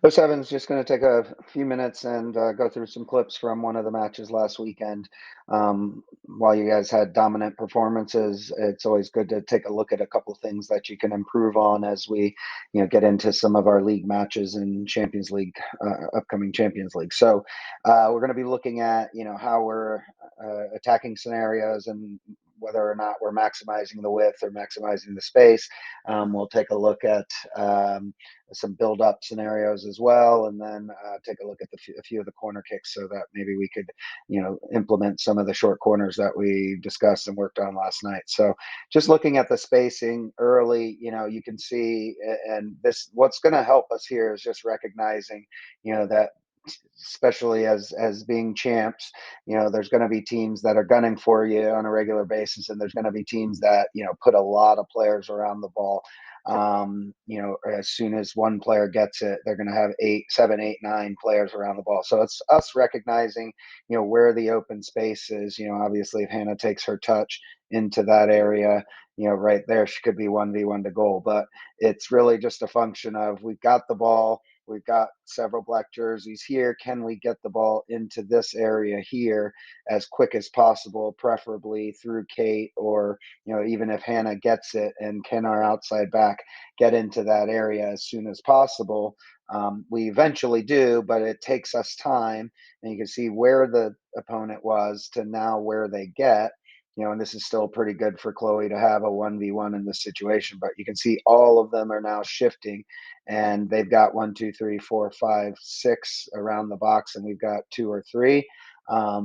This Evan's just going to take a few minutes and go through some clips from one of the matches last weekend. While you guys had dominant performances, it's always good to take a look at a couple things that you can improve on as we, get into some of our league matches and Champions League, upcoming Champions League. So we're going to be looking at, how we're attacking scenarios and whether or not we're maximizing the width or maximizing the space. We'll take a look at some build up scenarios as well, and then take a look at a few of the corner kicks so that maybe we could, implement some of the short corners that we discussed and worked on last night. So just looking at the spacing early, you can see, and this what's going to help us here is just recognizing, that especially as being champs, there's going to be teams that are gunning for you on a regular basis, and there's going to be teams that put a lot of players around the ball. As soon as one player gets it, they're going to have 8, 7, 8, 9 players around the ball. So it's us recognizing, where the open space is. Obviously, if Hannah takes her touch into that area, right there, she could be 1v1 to goal. But it's really just a function of we've got the ball. We've got several black jerseys here. Can we get the ball into this area here as quick as possible, preferably through Kate, or even if Hannah gets it, and can our outside back get into that area as soon as possible? We eventually do, but it takes us time. And you can see where the opponent was to now where they get. And this is still pretty good for Chloe to have a 1v1 in this situation, but you can see all of them are now shifting, and they've got 1, 2, 3, 4, 5, 6 around the box, and we've got 2 or 3. I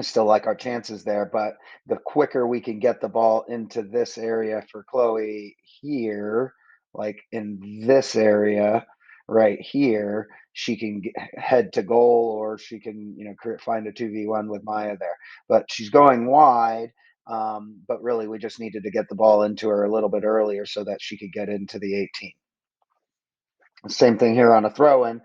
still like our chances there, but the quicker we can get the ball into this area for Chloe here, like in this area right here, she can head to goal, or she can, find a 2v1 with Maya there. But she's going wide. But really, we just needed to get the ball into her a little bit earlier so that she could get into the 18. Same thing here on a throw in.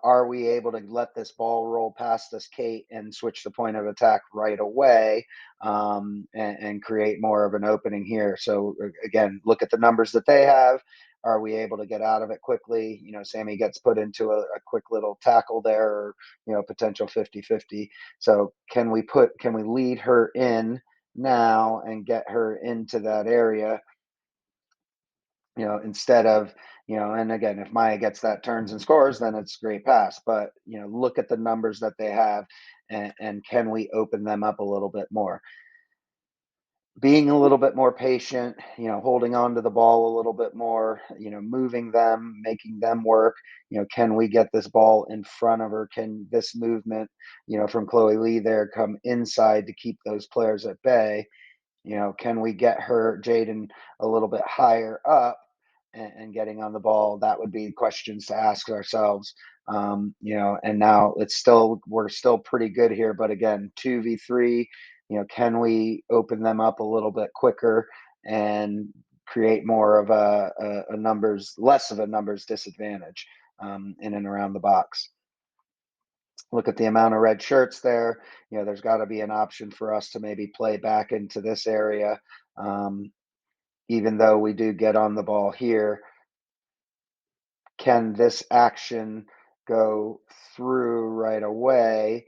Are we able to let this ball roll past us, Kate, and switch the point of attack right away, and create more of an opening here? So again, look at the numbers that they have. Are we able to get out of it quickly? Sammy gets put into a quick little tackle there, or potential 50-50. So can we lead her in now and get her into that area? Instead of, and again, if Maya gets that turns and scores, then it's great pass. But, look at the numbers that they have, and can we open them up a little bit more? Being a little bit more patient, holding on to the ball a little bit more, moving them, making them work. Can we get this ball in front of her? Can this movement, from Chloe Lee there come inside to keep those players at bay? Can we get her, Jaden, a little bit higher up and getting on the ball? That would be questions to ask ourselves. And now we're still pretty good here, but again, 2v3, can we open them up a little bit quicker and create more of less of a numbers disadvantage, in and around the box? Look at the amount of red shirts there. There's got to be an option for us to maybe play back into this area. Even though we do get on the ball here, can this action go through right away?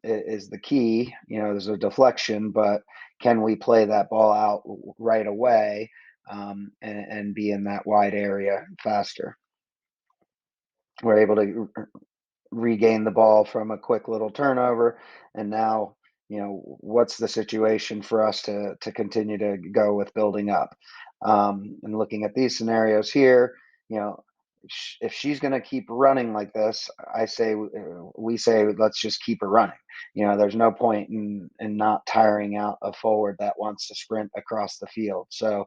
Is the key. There's a deflection, but can we play that ball out right away, and be in that wide area faster? We're able to regain the ball from a quick little turnover, and now, what's the situation for us to continue to go with building up? And looking at these scenarios here, you know if she's going to keep running like this, we say let's just keep her running. There's no point in not tiring out a forward that wants to sprint across the field. So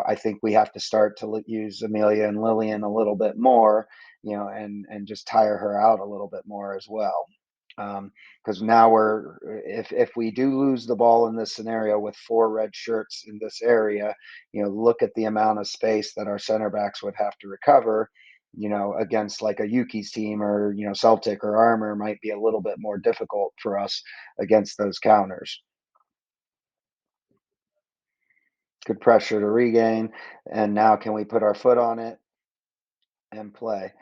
I think we have to start to use Amelia and Lillian a little bit more, and just tire her out a little bit more as well. Because now if we do lose the ball in this scenario with 4 red shirts in this area, look at the amount of space that our center backs would have to recover. Against like a Yuki's team, or Celtic or Armor, might be a little bit more difficult for us against those counters. Good pressure to regain, and now can we put our foot on it and play?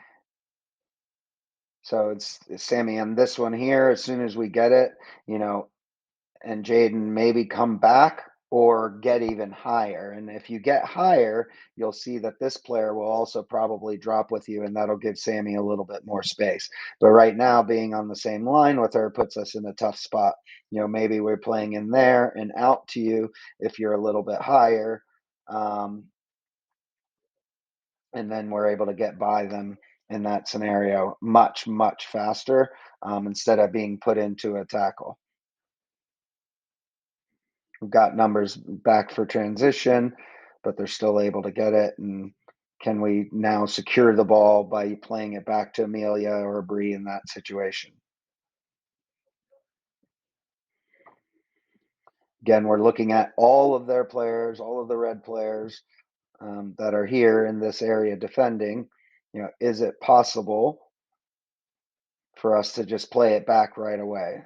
So it's Sammy on this one here. As soon as we get it, and Jaden maybe come back or get even higher. And if you get higher, you'll see that this player will also probably drop with you, and that'll give Sammy a little bit more space. But right now, being on the same line with her puts us in a tough spot. Maybe we're playing in there and out to you if you're a little bit higher. And then we're able to get by them in that scenario much, much faster instead of being put into a tackle. We've got numbers back for transition, but they're still able to get it. And can we now secure the ball by playing it back to Amelia or Bree in that situation? Again, we're looking at all of their players, all of the red players that are here in this area defending. Is it possible for us to just play it back right away?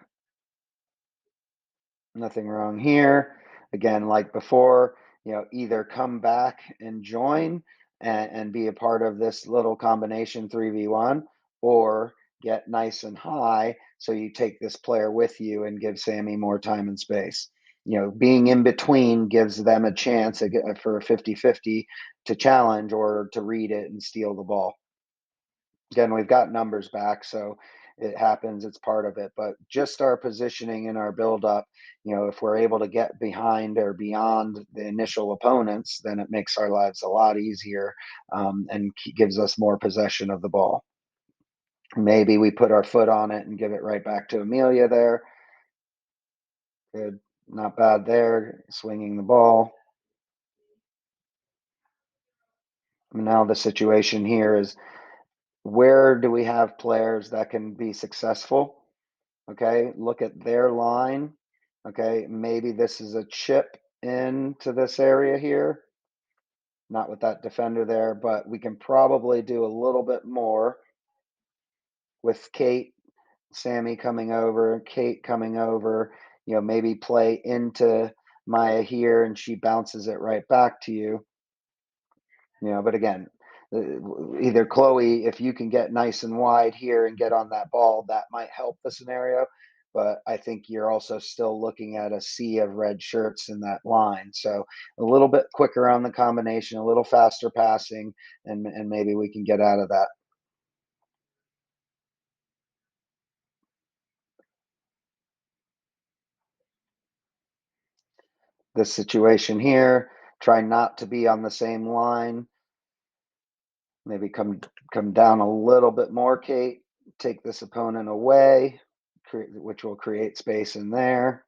Nothing wrong here. Again, like before, either come back and join and be a part of this little combination 3v1, or get nice and high so you take this player with you and give Sammy more time and space. Being in between gives them a chance for a 50-50 to challenge or to read it and steal the ball. Again, we've got numbers back, so it happens. It's part of it. But just our positioning and our build-up, if we're able to get behind or beyond the initial opponents, then it makes our lives a lot easier and gives us more possession of the ball. Maybe we put our foot on it and give it right back to Amelia there. Good. Not bad there, swinging the ball. Now the situation here is, where do we have players that can be successful? Okay, look at their line. Okay, maybe this is a chip into this area here. Not with that defender there, but we can probably do a little bit more with Kate, Sammy coming over, Kate coming over, maybe play into Maya here and she bounces it right back to you. But again, either Chloe, if you can get nice and wide here and get on that ball, that might help the scenario. But I think you're also still looking at a sea of red shirts in that line. So a little bit quicker on the combination, a little faster passing, and maybe we can get out of that. This situation here, try not to be on the same line. Maybe come down a little bit more, Kate. Take this opponent away, which will create space in there.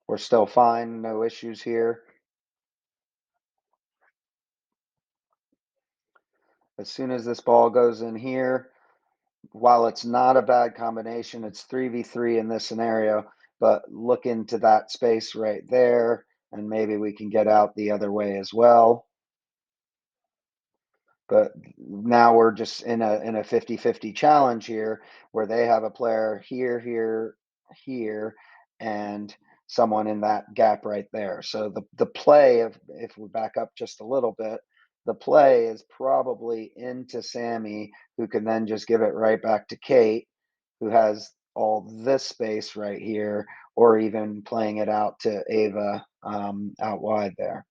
We're still fine, no issues here. As soon as this ball goes in here, while it's not a bad combination, it's 3v3 in this scenario, but look into that space right there, and maybe we can get out the other way as well. But now we're just in a 50-50 challenge here, where they have a player here, here, here, and someone in that gap right there. So the play of, if we back up just a little bit, the play is probably into Sammy, who can then just give it right back to Kate, who has all this space right here, or even playing it out to Ava out wide there.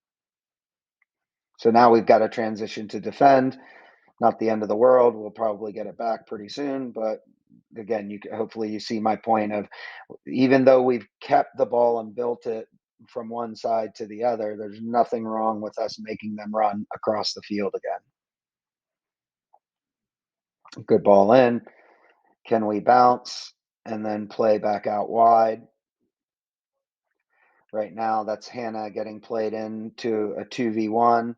So now we've got to transition to defend. Not the end of the world. We'll probably get it back pretty soon, but again, hopefully you see my point of, even though we've kept the ball and built it from one side to the other, there's nothing wrong with us making them run across the field again. Good ball in. Can we bounce and then play back out wide? Right now, that's Hannah getting played into a 2v1,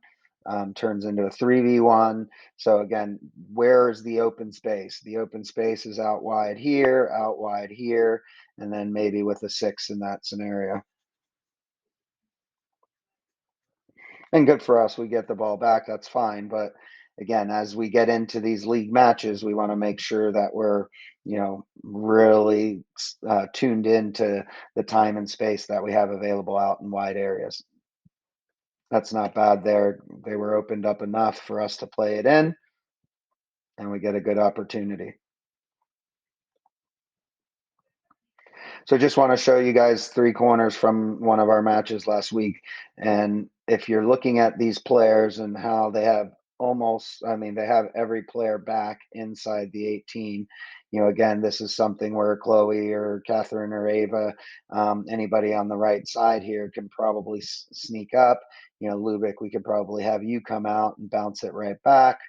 turns into a 3v1. So again, where is the open space? The open space is out wide here, and then maybe with a 6 in that scenario. And good for us, we get the ball back, that's fine. But again, as we get into these league matches, we want to make sure that we're, really tuned into the time and space that we have available out in wide areas. That's not bad there. They were opened up enough for us to play it in. and we get a good opportunity. So just want to show you guys three corners from one of our matches last week. And if you're looking at these players and how they have I mean, they have every player back inside the 18. Again, this is something where Chloe or Catherine or Ava, anybody on the right side here can probably sneak up. Lubick, we could probably have you come out and bounce it right back.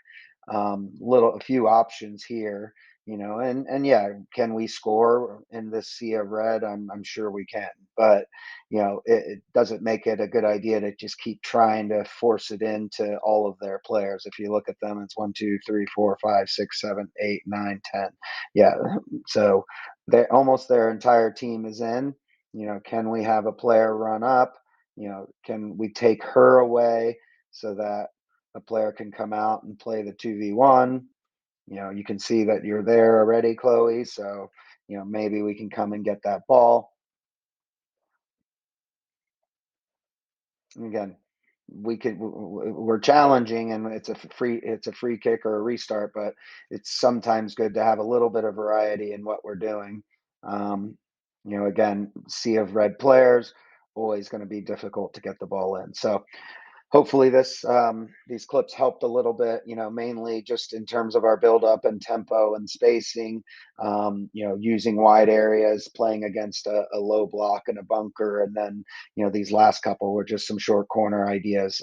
A few options here, and yeah, can we score in this sea of red? I'm sure we can, but it doesn't make it a good idea to just keep trying to force it into all of their players. If you look at them, it's 1, 2, 3, 4, 5, 6, 7, 8, 9, 10. Yeah, so they almost their entire team is in. Can we have a player run up? Can we take her away so that a player can come out and play the 2v1? You can see that you're there already, Chloe. So, maybe we can come and get that ball. And again, we're challenging, and it's a free kick or a restart, but it's sometimes good to have a little bit of variety in what we're doing. Um, again, sea of red players, always going to be difficult to get the ball in. So hopefully these clips helped a little bit, mainly just in terms of our build up and tempo and spacing, using wide areas, playing against a low block and a bunker. And then, these last couple were just some short corner ideas,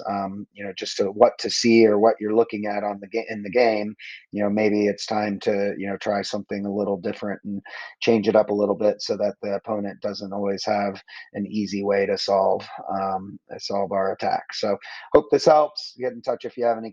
just to what to see or what you're looking at in the game. Maybe it's time to, try something a little different and change it up a little bit so that the opponent doesn't always have an easy way to solve our attack. So hope this helps. Get in touch if you have any